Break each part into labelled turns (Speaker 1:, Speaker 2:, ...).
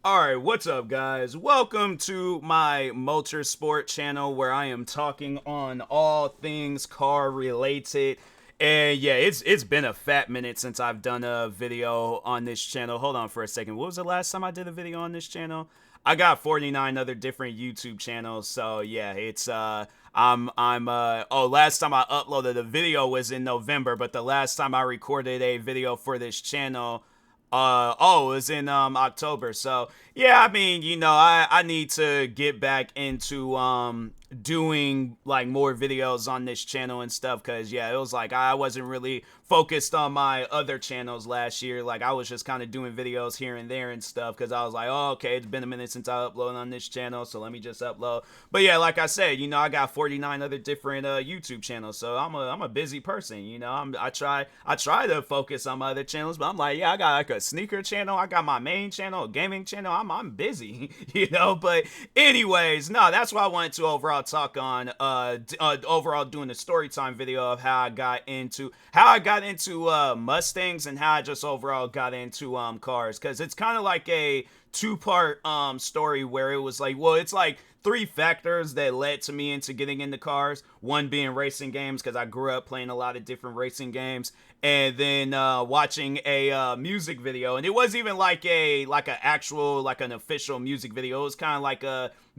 Speaker 1: Alright, what's up, guys? Welcome to my Motorsport channel where I am talking on all things car related. And yeah, it's been a fat minute since I've done a video on this channel. Hold on for a second. What was the last time I did a video on this channel? I got 49 other different YouTube channels. So yeah, it's last time I uploaded a video was in November, but the last time I recorded a video for this channel it was in October. So yeah, I mean, I need to get back into doing like more videos on this channel and stuff, because yeah, it was like I wasn't really focused on my other channels last year. Like I was just kind of doing videos here and there and stuff, because I was like, oh, okay, it's been a minute since I uploaded on this channel, so let me just upload. But yeah, like I said, I got 49 other different YouTube channels, so I'm a busy person. I try to focus on my other channels, but I'm like, yeah, I got like a sneaker channel, I got my main channel, a gaming channel. I'm busy, But anyways, no, that's what I wanted to overall talk on. Overall doing a story time video of how I got into Mustangs, and how I just overall got into cars, because it's kind of like a two-part story, where it was like, well, it's like three factors that led to me into getting into cars. One being racing games, because I grew up playing a lot of different racing games, and then watching a music video. And it wasn't even like an official music video. It was kind of like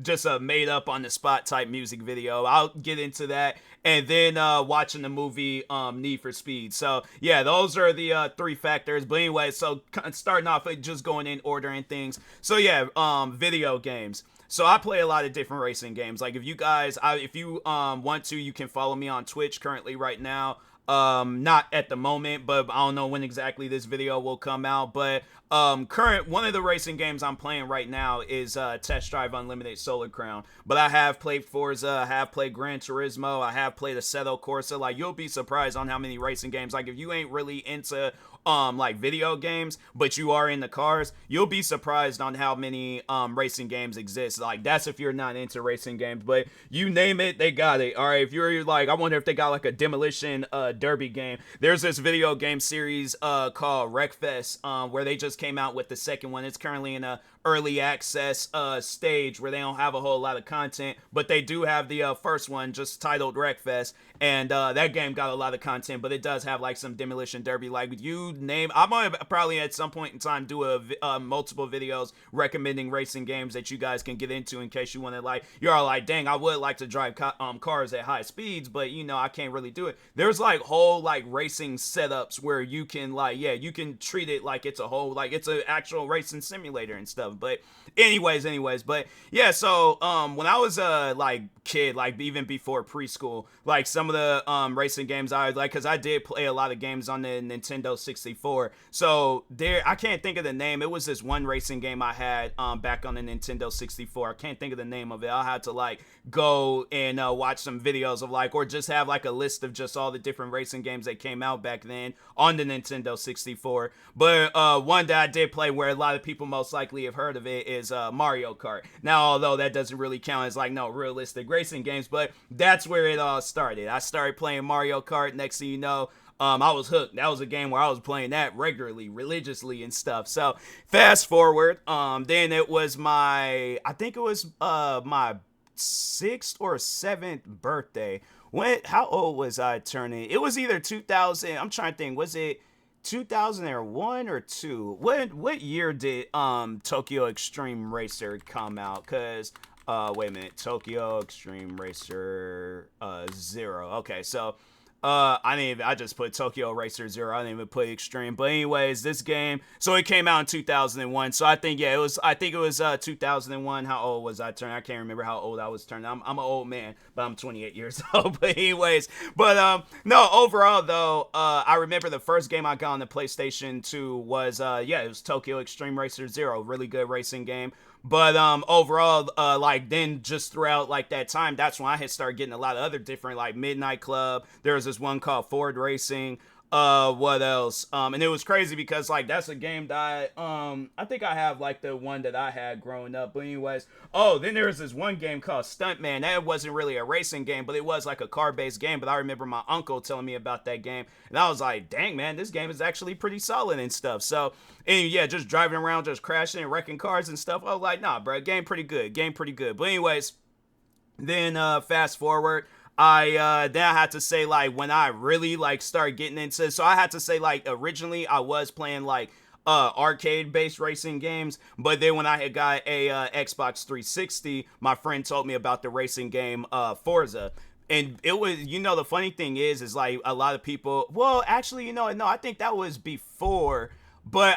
Speaker 1: just a made up on the spot type music video. I'll get into that. And then watching the movie Need for Speed. So yeah, those are the three factors. But anyway, so starting off with just going in order and things. So yeah, video games. So I play a lot of different racing games. Like if you want to, you can follow me on Twitch currently right now. Not at the moment, but I don't know when exactly this video will come out. But one of the racing games I'm playing right now is Test Drive Unlimited Solar Crown. But I have played Forza, I have played Gran Turismo, I have played Assetto Corsa. Like, you'll be surprised on how many racing games. Like, if you ain't really into like video games, but you are in the cars, you'll be surprised on how many racing games exist. Like, that's if you're not into racing games, but you name it, they got it. All right, if you're like, I wonder if they got like a demolition derby game. There's this video game series called Wreckfest, where they just came out with the second one. It's currently in a early access stage where they don't have a whole lot of content, but they do have the first one just titled Wreckfest, and that game got a lot of content, but it does have like some demolition derby. Like, I'm gonna probably at some point in time do a multiple videos recommending racing games that you guys can get into, in case you want to, like, you're all like, dang, I would like to drive cars at high speeds, but I can't really do it. There's like whole like racing setups where you can, like, yeah, you can treat it like it's a whole, like it's an actual racing simulator and stuff. But anyways, but yeah, so when I was a like kid, like even before preschool, like some of the racing games I like, because I did play a lot of games on the Nintendo 64. So I can't think of the name. It was this one racing game I had back on the Nintendo 64. I can't think of the name of it. I'll have to like go and watch some videos of, like, or just have like a list of just all the different racing games that came out back then on the Nintendo 64. But one that I did play, where a lot of people most likely have heard of it, is Mario Kart. Now, although that doesn't really count as like no realistic racing games, but that's where it all started. I started playing Mario Kart. Next thing you know, I was hooked. That was a game where I was playing that regularly, religiously and stuff. So fast forward, then it was I think it was my 6th or 7th birthday. How old was I turning? It was either 2000. I'm trying to think. Was it 2001 or 2? What year did Tokyo Extreme Racer come out? Cause wait a minute, Tokyo Extreme Racer 0. Okay, so I just put Tokyo Racer 0. I didn't even put Extreme. But anyways, this game, so it came out in 2001. So I think it was 2001. How old was I turning? I can't remember how old I was turning. I'm an old man, but I'm 28 years old. But anyways, no, overall though, I remember the first game I got on the PlayStation 2 was it was Tokyo Extreme Racer 0. Really good racing game. But overall, like, then just throughout like that time, that's when I had started getting a lot of other different, like, Midnight Club. There was this one called Ford Racing. What else? And it was crazy because like that's a game that I think I have like the one that I had growing up. But anyways, oh, then there was this one game called Stuntman. That wasn't really a racing game, but it was like a car-based game. But I remember my uncle telling me about that game, and I was like, dang man, this game is actually pretty solid and stuff. So and yeah, just driving around, just crashing and wrecking cars and stuff. I was like, nah, bro, game pretty good, game pretty good. But anyways, then fast forward, then I had to say like when I really like started getting into, so I had to say like originally I was playing like arcade based racing games, but then when I had got a Xbox 360, my friend told me about the racing game Forza. And it was, the funny thing is like a lot of people, well, actually, no, I think that was before, but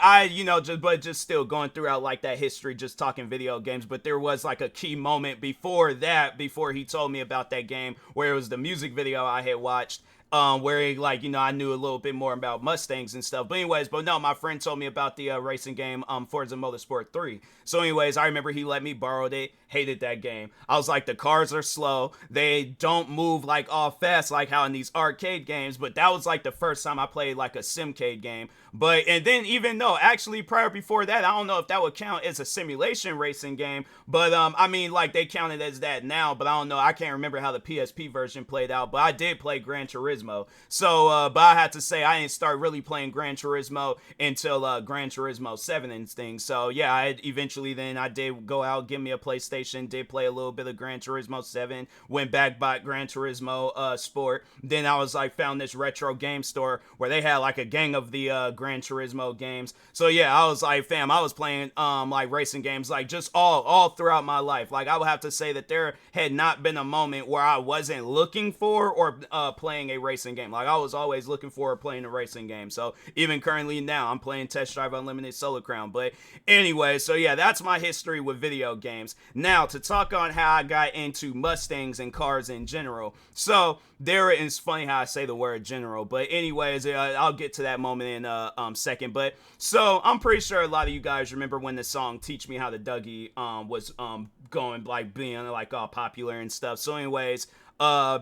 Speaker 1: just still going throughout like that history, just talking video games. But there was like a key moment before that, before he told me about that game, where it was the music video I had watched, where he, like, I knew a little bit more about Mustangs and stuff. But anyways, but no, my friend told me about the racing game, Forza Motorsport 3. So anyways, I remember he let me borrow it. Hated that game. I was like, the cars are slow. They don't move like all fast like how in these arcade games. But that was like the first time I played like a simcade game. But and then even though actually prior before that, I don't know if that would count as a simulation racing game. But I mean, like they counted as that now. But I don't know. I can't remember how the PSP version played out. But I did play Gran Turismo. So but I had to say I didn't start really playing Gran Turismo until Gran Turismo 7 and things. So yeah, I eventually then I did go out, give me a PlayStation, did play a little bit of Gran Turismo 7, went back, bought Gran Turismo Sport. Then I was like found this retro game store where they had like a gang of the Gran Turismo games. So yeah, I was like, fam, I was playing like racing games like just all throughout my life. Like I would have to say that there had not been a moment where I wasn't looking for or playing a racing game. Like I was always looking for or playing a racing game. So even currently now I'm playing Test Drive Unlimited Solo Crown. But anyway, so yeah, that's my history with video games. Now to talk on how I got into Mustangs and cars in general. So there is funny how I say the word general, but anyways, I'll get to that moment in a second. But so I'm pretty sure a lot of you guys remember when the song "Teach Me How to Dougie" was going like being like all popular and stuff. So anyways,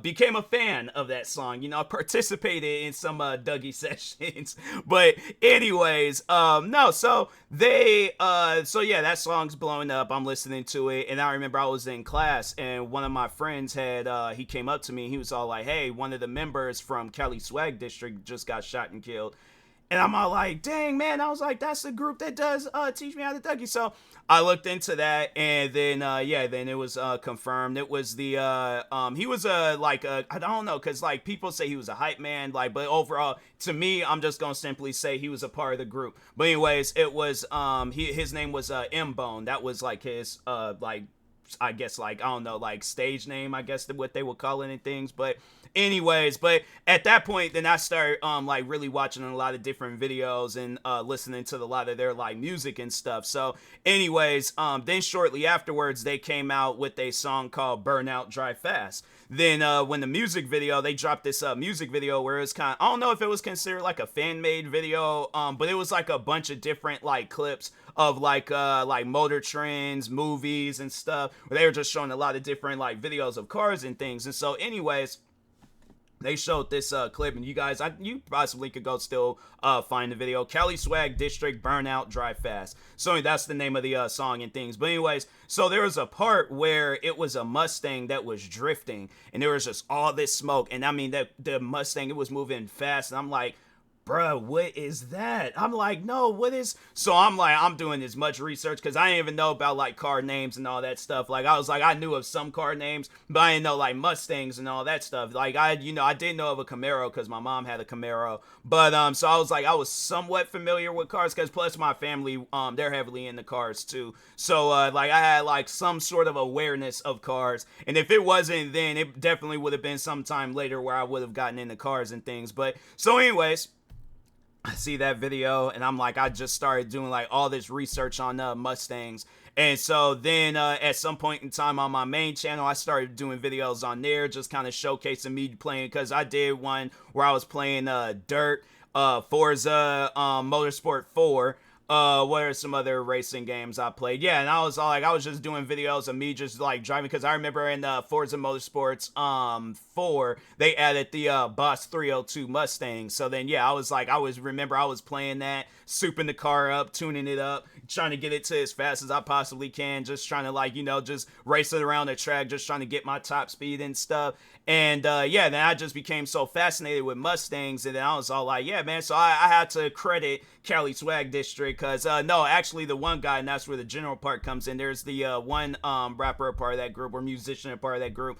Speaker 1: became a fan of that song, participated in some Dougie sessions. But anyways, no, so so yeah, that song's blowing up. I'm listening to it, and I remember I was in class, and one of my friends had he came up to me, and he was all like, "Hey, one of the members from Cali Swag District just got shot and killed." And I'm all like, dang, man. I was like, that's the group that does Teach Me How to Dougie. So I looked into that, and then, then it was confirmed. It was the, he was I don't know, because, like, people say he was a hype man, like, but overall, to me, I'm just going to simply say he was a part of the group. But anyways, it was, his name was M-Bone. That was, like, his, I guess, like, I don't know, like, stage name, I guess, what they would call it and things. But anyways, but at that point, then I started, like, really watching a lot of different videos and listening to a lot of their, like, music and stuff. So anyways, then shortly afterwards, they came out with a song called Burn Out, Drive Fast. Then when the music video, they dropped this music video where it was kind of, I don't know if it was considered like a fan-made video, but it was like a bunch of different like clips of like motor trends, movies and stuff, where they were just showing a lot of different like videos of cars and things. And so anyways, they showed this clip, and you guys, you possibly could go still find the video. Cali Swag District, Burnout, Drive Fast. So that's the name of the song and things. But anyways, so there was a part where it was a Mustang that was drifting, and there was just all this smoke. And I mean, that the Mustang, it was moving fast, and I'm like, bruh, what is that? I'm like, no, what is? So I'm like, I'm doing as much research because I didn't even know about like car names and all that stuff. Like I was like, I knew of some car names, but I didn't know like Mustangs and all that stuff. Like I did know of a Camaro because my mom had a Camaro. But so I was like, I was somewhat familiar with cars because plus my family, they're heavily into cars too. So like I had like some sort of awareness of cars. And if it wasn't then, it definitely would have been sometime later where I would have gotten into cars and things. But so anyways, I see that video and I'm like, I just started doing like all this research on Mustangs. And so then at some point in time on my main channel, I started doing videos on there, just kind of showcasing me playing, because I did one where I was playing Dirt, Forza, Motorsport 4. What are some other racing games I played? Yeah, and I was like, I was just doing videos of me just like driving, because I remember in Forza Motorsports 4 they added the Boss 302 Mustang. So then yeah, I was like, I was playing that, souping the car up, tuning it up, trying to get it to as fast as I possibly can, just trying to like, just race it around the track, just trying to get my top speed and stuff. And yeah, then I just became so fascinated with Mustangs, and then I was all like, yeah, man. So I had to credit Cali Swag District, because no, actually the one guy, and that's where the general part comes in. There's the one rapper a part of that group, or musician a part of that group,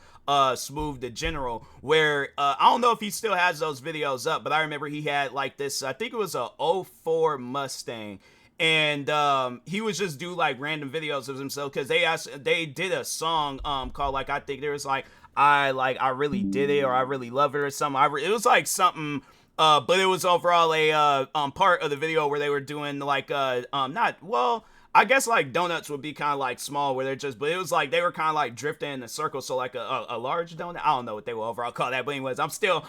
Speaker 1: Smooth the General, where I don't know if he still has those videos up, but I remember he had like this, I think it was a '04 Mustang, and he was just do like random videos of himself, because they did a song called, like, I think there was like, I really did it, or I really love it, or something. It was like something, but it was overall a part of the video where they were doing like not, well, I guess like donuts would be kind of like small, where they're just, but it was like they were kind of like drifting in a circle, so like a large donut. I don't know what they will overall call that, but anyways, I'm still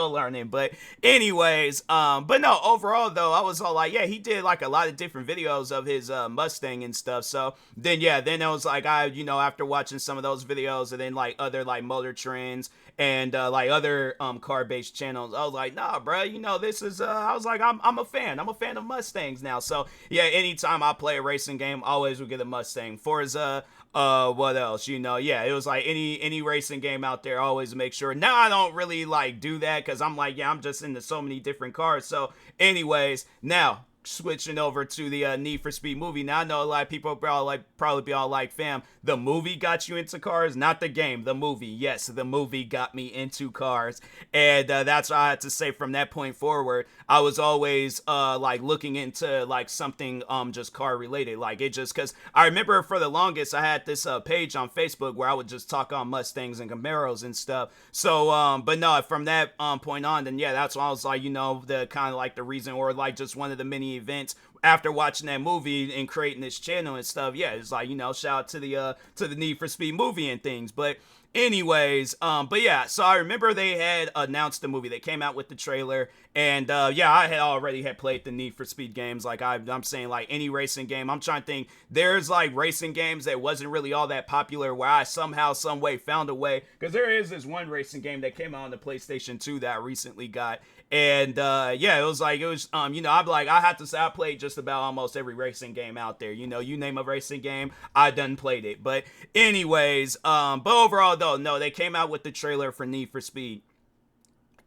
Speaker 1: learning. But anyways, but no, overall though, I was all like, yeah, he did like a lot of different videos of his Mustang and stuff. So then yeah, then I was like, after watching some of those videos, and then like other like motor trends and like other car based channels, I was like, nah, bro, this is I was like, I'm a fan of Mustangs now. So yeah, anytime I play a racing game, always will get a Mustang. Forza, what else? Yeah, it was like any racing game out there, always make sure. Now I don't really like do that, because I'm like, yeah, I'm just into so many different cars. So anyways, now switching over to the Need for Speed movie. Now I know a lot of people probably be all like, fam, the movie got you into cars, not the game, the movie. Yes, the movie got me into cars, and that's what I had to say. From that point forward, I was always like looking into like something just car related, like it just, because I remember for the longest I had this page on Facebook where I would just talk on Mustangs and Camaros and stuff. So but no, from that point on, then yeah, that's when I was like, the kind of like the reason, or like just one of the many events after watching that movie and creating this channel and stuff. Yeah, it's like, shout out to the Need for Speed movie and things. But anyways, but yeah, so I remember they had announced the movie. They came out with the trailer, and yeah, I had already played the Need for Speed games. Like I'm saying, like any racing game. I'm trying to think. There's like racing games that wasn't really all that popular, where I somehow, some way found a way, because there is this one racing game that came out on the PlayStation 2 that I recently got. And yeah, it was I'm like, I have to say I played just about almost every racing game out there. You name a racing game, I done played it. But anyways, but overall though, no, they came out with the trailer for Need for Speed.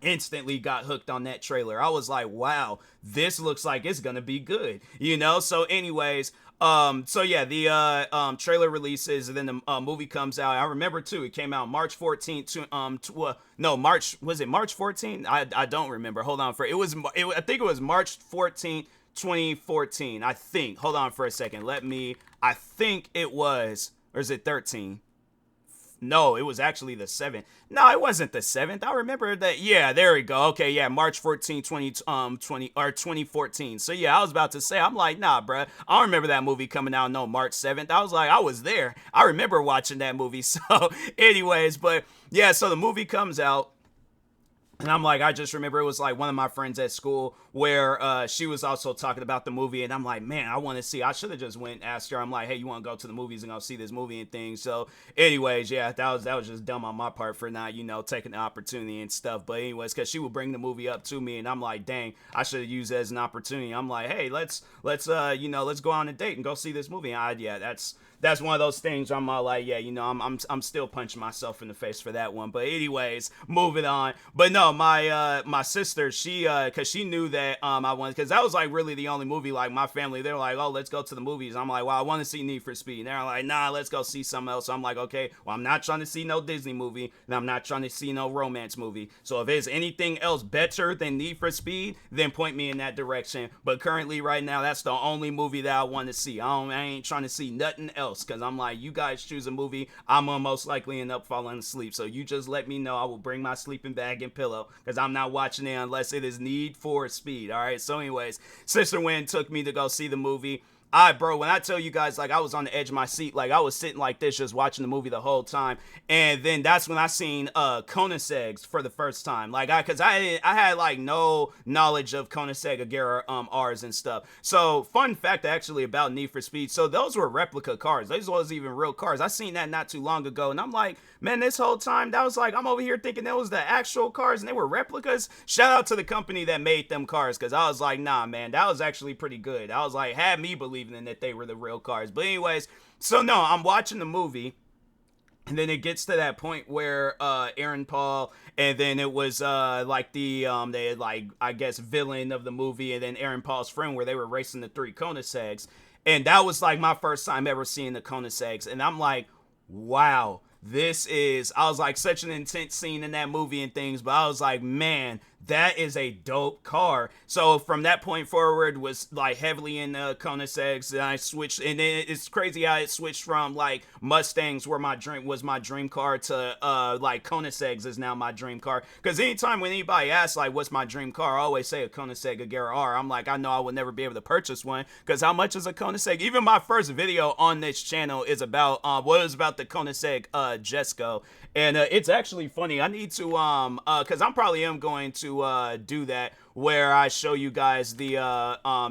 Speaker 1: Instantly got hooked on that trailer. I was like, wow, this looks like it's gonna be good, so anyways, so yeah, the trailer releases, and then the movie comes out. I remember too, it came out March 14th no, March, was it March 14th? I don't remember. Hold on, I think it was March 14th 2014, I think. Hold on for a second, I think it was, or is it 13? No, it was actually the 7th. No, it wasn't the 7th. I remember that. Yeah, there we go. Okay, yeah, March 14th, 2014. So yeah, I was about to say, I'm like, nah, bruh. I don't remember that movie coming out no March 7th. I was like, I was there. I remember watching that movie. So anyways, but yeah, so the movie comes out. And I'm like, I just remember it was like one of my friends at school where she was also talking about the movie. And I'm like, man, I want to see. I should have just went and asked her. I'm like, hey, you want to go to the movies and go see this movie and things. So anyways, yeah, that was just dumb on my part for not, taking the opportunity and stuff. But anyways, because she would bring the movie up to me, and I'm like, dang, I should have used it as an opportunity. I'm like, hey, let's go on a date and go see this movie. And yeah, that's one of those things where I'm all like, yeah, I'm still punching myself in the face for that one. But anyways, moving on. But no, my sister, she because she knew that I wanted, because that was like really the only movie, like my family, they're like, oh, let's go to the movies. I'm like, well, I want to see Need for Speed. And they're like, nah, let's go see something else. So I'm like, okay, well, I'm not trying to see no Disney movie, and I'm not trying to see no romance movie. So if there's anything else better than Need for Speed, then point me in that direction. But currently, right now, that's the only movie that I want to see. I ain't trying to see nothing else, because I'm like, you guys choose a movie, I'm gonna most likely end up falling asleep. So you just let me know. I will bring my sleeping bag and pillow, because I'm not watching it unless it is Need for Speed. All right. So anyways, sister went and took me to go see the movie. bro, when I tell you guys, like, I was on the edge of my seat, like, I was sitting like this just watching the movie the whole time. And then that's when I seen Koenigsegg's for the first time. Like, because I had like no knowledge of Koenigsegg Agera R's and stuff. So fun fact actually about Need for Speed, so those were replica cars. Those wasn't even real cars. I seen that not too long ago, and I'm like, man, this whole time that was like, I'm over here thinking that was the actual cars and they were replicas. Shout out to the company that made them cars, because I was like, nah, man, that was actually pretty good. I was like, had me believing in that they were the real cars. But anyways, so no, I'm watching the movie, and then it gets to that point where Aaron Paul, and then it was like the they had, like, I guess, villain of the movie, and then Aaron Paul's friend, where they were racing the three Koenigsegg's. And that was like my first time ever seeing the Koenigseggs, and I'm like, wow, this is, I was like, such an intense scene in that movie and things, but I was like, man, that is a dope car. So from that point forward, was like heavily in Koenigseggs, and I switched, and then it's crazy how it switched from like Mustangs, where my dream car, to like Koenigseggs is now my dream car. Because anytime when anybody asks like what's my dream car, I always say a Koenigsegg Agera R. I'm like, I know I would never be able to purchase one, because how much is a Koenigsegg? Even my first video on this channel is about about the Koenigsegg Jesko. And it's actually funny. I need to because I'm probably am going to do that, where I show you guys the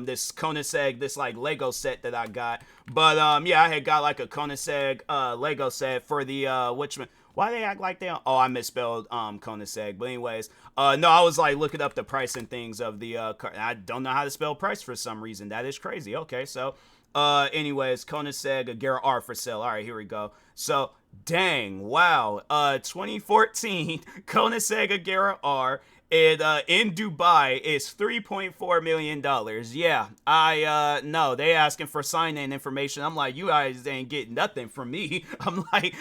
Speaker 1: this Koenigsegg, this like Lego set that I got. But yeah, I had got like a Koenigsegg Lego set for the which, why they act like they, oh, I misspelled Koenigsegg. But anyways, no, I was like looking up the price and things of the car. I don't know how to spell price for some reason. That is crazy. Okay, so anyways, Koenigsegg Agera R for sale. All right, here we go. So dang, wow, 2014 Koenigsegg Agera R. It in Dubai is $3.4 million. Yeah, I no, they asking for sign-in information. I'm like, you guys ain't getting nothing from me. I'm like,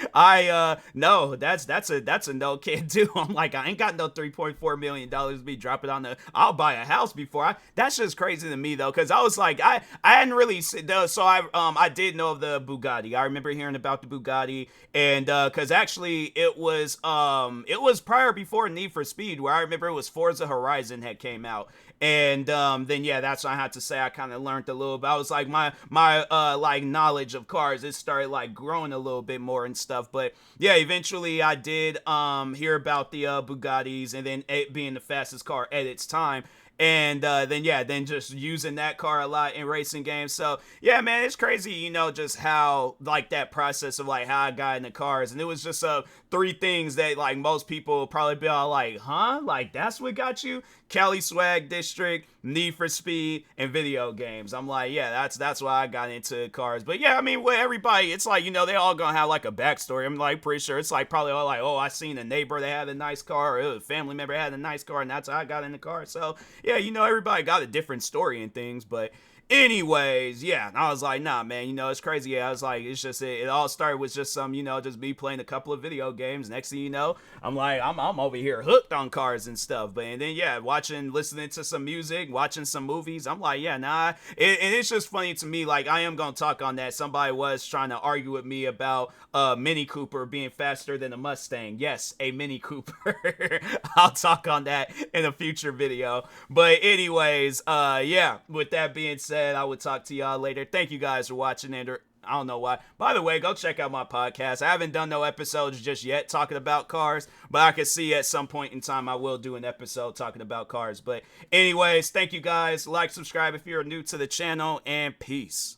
Speaker 1: no, that's a no, can't do. I'm like, I ain't got no $3.4 million to be dropping on the, I'll buy a house before I, that's just crazy to me though, because I was like, I hadn't really, so I did know of the Bugatti. I remember hearing about the Bugatti, and because actually it was prior, before Need for Speed, where I remember it was Forza Horizon had came out. And then yeah, that's what I had to say. I kind of learned a little bit. I was like, my like knowledge of cars, it started like growing a little bit more and stuff. But yeah, eventually I did hear about the Bugattis, and then it being the fastest car at its time. And then yeah, then just using that car a lot in racing games. So yeah, man, it's crazy, you know, just how like that process of like how I got into cars. And it was just three things that like most people probably be all like, huh, like that's what got you? Cali Swag District, Need for Speed, and video games. I'm like, yeah, that's why I got into cars. But yeah, I mean, with everybody, it's like, you know, they all gonna have like a backstory. I'm like pretty sure it's like probably all like, oh, I seen a neighbor that had a nice car, or a family member had a nice car, and that's how I got in the car. So yeah, you know, everybody got a different story and things. But anyways, yeah, I was like, nah, man, you know, it's crazy. Yeah, I was like, it's just, it all started with just some, you know, just me playing a couple of video games. Next thing you know, I'm like, I'm over here hooked on cars and stuff. But and then yeah, listening to some music, watching some movies. I'm like, yeah, nah. And it's just funny to me, like, I am gonna talk on that. Somebody was trying to argue with me about Mini Cooper being faster than a Mustang. Yes, a Mini Cooper. I'll talk on that in a future video. But anyways, yeah, with that being said, I would talk to y'all later. Thank you guys for watching, and I don't know why. By the way, go check out my podcast. I haven't done no episodes just yet talking about cars, but I can see at some point in time I will do an episode talking about cars. But anyways, thank you guys. Like, subscribe if you're new to the channel, and peace.